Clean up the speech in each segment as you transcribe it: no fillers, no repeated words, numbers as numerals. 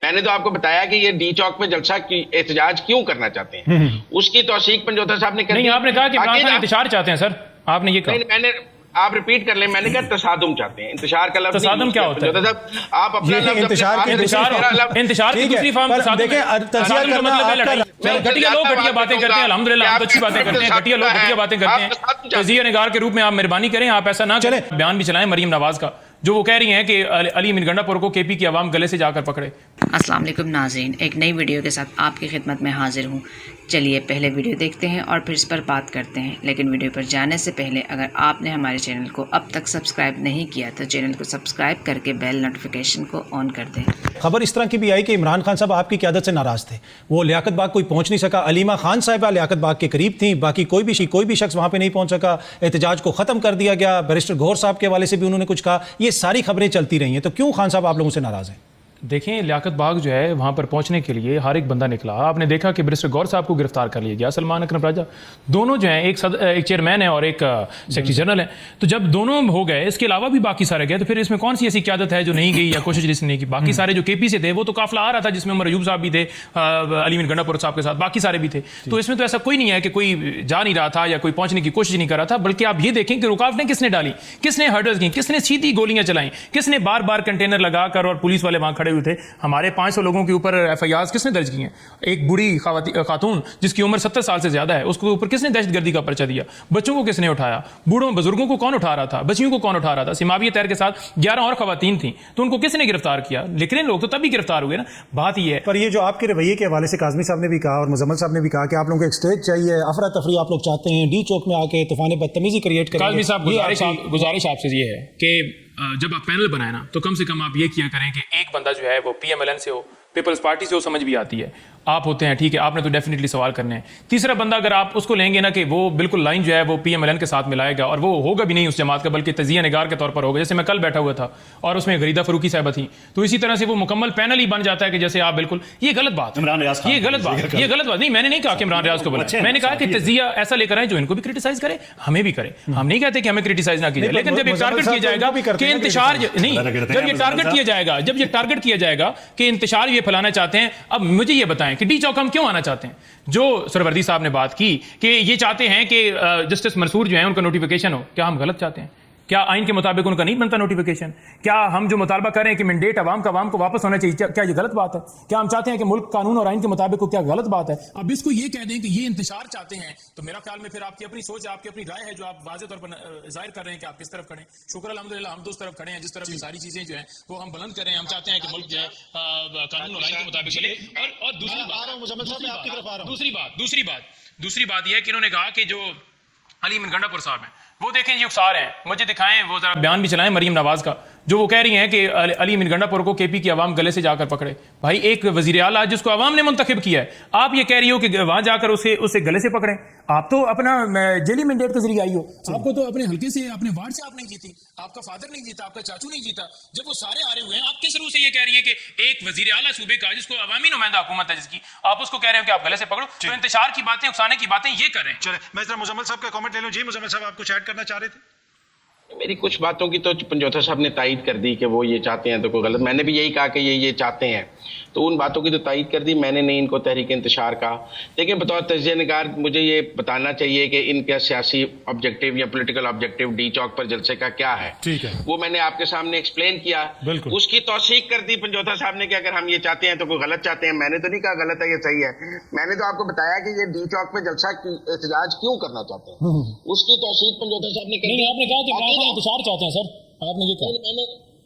میں نے تو آپ کو بتایا کہ یہ ڈی چوک پہ جلسہ کی احتجاج کیوں کرنا چاہتے ہیں، اس کی توثیق پنجوتا صاحب نے کر دی. نہیں آپ نے کہا کہ عمران خان انتشار چاہتے ہیں سر، آپ نے یہ کہا. میں نے آپ ریپیٹ کر لیں، میں نے کہا تصادم چاہتے ہیں. انتشار کا لفظ تصادم کیا ہوتا ہے؟ آپ اپنا انتشار کی دوسری فارم گھٹیا لوگ گھٹیا باتیں کرتے ہیں. الحمدللہ ہم اچھی باتیں کرتے ہیں، گھٹیا لوگ گھٹیا باتیں کرتے ہیں. تجزیہ نگار کے روپ میں آپ مہربانی کریں، آپ ایسا نہ کریں. بیان بھی چلائیں مریم نواز کا جو وہ کہہ رہی ہیں کہ علی امین گنڈا پور کو کے پی کی عوام گلے سے جا کر پکڑے. السلام علیکم ناظرین، ایک نئی ویڈیو کے ساتھ آپ کی خدمت میں حاضر ہوں. چلیے پہلے ویڈیو دیکھتے ہیں اور پھر اس پر بات کرتے ہیں. لیکن ویڈیو پر جانے سے پہلے اگر آپ نے ہمارے چینل کو اب تک سبسکرائب نہیں کیا تو چینل کو سبسکرائب کر کے بیل نوٹیفیکیشن کو آن کر دیں. خبر اس طرح کی بھی آئی کہ عمران خان صاحب آپ کی قیادت سے ناراض تھے، وہ لیاقت باغ کوئی پہنچ نہیں سکا. علیمہ خان صاحبہ لیاقت باغ کے قریب تھیں، باقی کوئی بھی شخص وہاں پہ نہیں پہنچ سکا. احتجاج کو ختم کر دیا گیا. بیرسٹر گوہر صاحب کے حوالے سے بھی انہوں نے کچھ کہا. یہ ساری خبریں چلتی رہی ہیں، تو کیوں خان صاحب آپ لوگوں سے ناراض ہیں؟ دیکھیں لیاقت باغ جو ہے وہاں پر پہنچنے کے لیے ہر ایک بندہ نکلا. آپ نے دیکھا کہ بیرسٹر گوہر صاحب کو گرفتار کر لیا گیا، سلمان اکرم راجہ دونوں جو ہیں، ایک چیئرمین ہے اور ایک سیکرٹری جنرل ہے. تو جب دونوں ہو گئے، اس کے علاوہ بھی باقی سارے گئے، تو پھر اس میں کون سی ایسی قیادت ہے جو نہیں گئی یا کوشش جس نے نہیں کی؟ باقی سارے جو کے پی سے تھے وہ تو قافلہ آ رہا تھا، جس میں عمر ایوب صاحب بھی تھے، علی امین گنڈا پور صاحب کے ساتھ باقی سارے بھی تھے. تو اس میں تو ایسا کوئی نہیں ہے کہ کوئی جا نہیں رہا تھا یا کوئی پہنچنے کی کوشش نہیں کر رہا تھا. بلکہ آپ یہ دیکھیں کہ رکاوٹیں کس نے ڈالی، کس نے ہرڈلز کی، کس نے سیدھی گولیاں چلائیں، کس نے بار بار کنٹینر لگا کر، اور پولیس والے وہاں کھڑے ہوئے تھے. ہمارے 500 لوگوں کے اوپر ایف آئی آرز کس نے درج کی ہیں؟ ایک بوڑھی خاتون جس کی عمر 70 سال سے زیادہ ہے، اس کے اوپر کس نے دہشت گردی کا پرچہ دیا؟ بچوں کو کس نے اٹھایا؟ بوڑھوں بزرگوں کو کون اٹھا رہا تھا؟ بچیوں کو کون اٹھا رہا تھا؟ سیماوی طاہر کے ساتھ 11 اور خواتین تھیں، تو ان کو کس نے گرفتار کیا؟ لیکن لوگ تو تبھی گرفتار ہوئے نا. بات یہ ہے. پر یہ جو آپ کے رویے کے حوالے سے کاظمی صاحب نے بھی کہا اور مزمل صاحب نے بھی کہا کہ آپ لوگوں کو ایک سٹیج چاہیے، افراتفری آپ لوگ چاہتے ہیں، ڈی چوک میں آ کے طوفان بدتمیزی کریٹ کریں. کاظمی صاحب گزارش آپ سے یہ ہے کہ جب آپ پینل بنائیں نا تو کم سے کم آپ یہ کیا کریں کہ ایک بندہ جو ہے وہ پی ایم ایل این سے ہو، پیپلز پارٹی سے ہو، سمجھ بھی آتی ہے. آپ ہوتے ہیں ٹھیک ہے، آپ نے تو ڈیفینیٹلی سوال کرنے ہیں. تیسرا بندہ اگر آپ اس کو لیں گے نا کہ وہ بالکل لائن جو ہے وہ پی ایم ایل این کے ساتھ ملائے گا، اور وہ ہوگا بھی نہیں اس جماعت کا بلکہ تجزیہ نگار کے طور پر ہوگا. جیسے میں کل بیٹھا ہوا تھا اور اس میں غریدہ فروخی صاحبہ تھیں، تو اسی طرح سے وہ مکمل پینل ہی بن جاتا ہے کہ جیسے آپ بالکل. یہ غلط بات، یہ غلط بات نہیں. میں نے نہیں کہا کہ عمران ریاض کو بولا، میں نے کہا کہ تجزیہ ایسا لے کر آئیں جو ان کو بھی کرٹیسائز کرے، ہمیں بھی کرے. ہم نہیں کہتے کہ ہمیں کرٹیسائز نہ کیجیے، لیکن جب یہ ٹارگٹ کیا جائے گا کہ انتشار نہیں، جب یہ ٹارگٹ کیا جائے گا کہ انتشار یہ پھیلانا چاہتے ہیں. اب مجھے یہ بتائیں کہ ڈی چوک ہم کیوں آنا چاہتے ہیں؟ جو سروردی صاحب نے بات کی کہ یہ چاہتے ہیں کہ جسٹس منصور جو ہیں ان کا نوٹیفیکیشن ہو. کیا ہم غلط چاہتے ہیں؟ کیا آئین کے مطابق ان کا نہیں بنتا نوٹیفیکیشن؟ کیا ہم جو مطالبہ کر رہے ہیں کہ مینڈیٹ عوام کا عوام کو واپس ہونا چاہیے، کیا یہ غلط بات ہے؟ کیا ہم چاہتے ہیں کہ ملک قانون اور آئین کے مطابق ہو؟ کیا غلط بات ہے؟ اب اس کو یہ کہہ دیں کہ یہ انتشار چاہتے ہیں، تو میرا خیال میں پھر آپ کی اپنی سوچ ہے، آپ کی اپنی رائے ہے جو آپ واضح طور پر ظاہر کر رہے ہیں کہ آپ کس طرف کھڑے ہیں. شکر الحمدللہ ہم تو اس طرف کھڑے ہیں جس طرف یہ ساری چیزیں جو ہیں وہ ہم بلند کریں. ہم چاہتے ہیں کہ ملک جو ہے قانون اور آئین کے مطابق چلے. اور دوسری بات یہ ہے کہ انہوں نے کہا کہ جو علی امین گنڈا پور صاحب ہیں وہ دیکھیں یہ اکسار ہیں. مجھے دکھائیں وہ ذرا بیان بھی چلائیں مریم نواز کا جو وہ کہہ رہی ہیں کہ علی امین گنڈا پور کو کے پی کی عوام گلے سے جا کر پکڑے. بھائی ایک وزیر اعلیٰ جس کو عوام نے منتخب کیا ہے، آپ یہ کہہ رہی ہو کہ وہاں جا کر اسے گلے سے پکڑیں. آپ تو اپنا جیلی مینڈیٹ کے ذریعے آئی ہو، آپ کو تو اپنے حلقے سے، اپنے وارڈ سے آپ نہیں جیتی، آپ کا فادر نہیں جیتا، آپ کا چاچو نہیں جیتا. جب وہ سارے آ رہے ہوئے ہیں، آپ کس روح سے یہ کہہ رہی ہیں کہ ایک وزیر اعلیٰ صوبے کا جس کو عوامی نمائندہ حکومت ہے جس کی، آپ اس کو کہہ رہے ہیں کہ آپ گلے سے پکڑو؟ تو انتشار کی باتیں، اکسانے کی باتیں یہ کر رہے ہیں. چلے میں ذرا مزمل صاحب کا کامنٹ لے لوں. جی مزمل صاحب آپ کچھ ایڈ کرنا چاہ رہے تھے؟ میری کچھ باتوں کی تو پنجوتا صاحب نے تائید کر دی کہ وہ یہ چاہتے ہیں، تو کوئی غلط. میں نے بھی یہی کہا کہ یہ چاہتے ہیں، تو ان باتوں کی تو تائید کر دی. میں نے نہیں ان کو تحریک انتشار کہا. لیکن بطور تجزیہ نگار مجھے یہ بتانا چاہیے کہ ان کا سیاسی آبجیکٹیو یا پولیٹیکل آبجیکٹیو ڈی چوک پر جلسے کا کیا ہے. ٹھیک ہے، وہ میں نے آپ کے سامنے ایکسپلین کیا. اس کی توثیق کر دی پنجوتا صاحب نے کہ اگر ہم یہ چاہتے ہیں تو کوئی غلط چاہتے ہیں. میں نے تو نہیں کہا غلط ہے، یہ صحیح ہے. میں نے تو آپ کو بتایا کہ یہ ڈی چوک پہ جلسہ احتجاج کیوں کرنا چاہتے ہیں، اس کی توثیق پنجوتا صاحب نے نہیں. آپ نے کہا کہ انتشار چاہتے ہیں سر، آپ نے یہ کہا.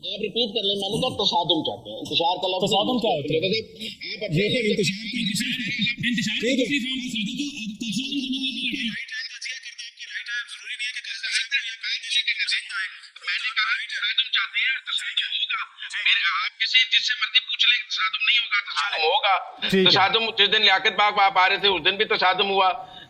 آپ ریپیٹ کر لیں. میں نے کہا تصادم چاہتے ہیں. انتشار کا لفظ تصادم کیا ہوتا ہے؟ تصادم جس دن لیاقت باغ آپ آ رہے تھے اس دن بھی تصادم ہوا.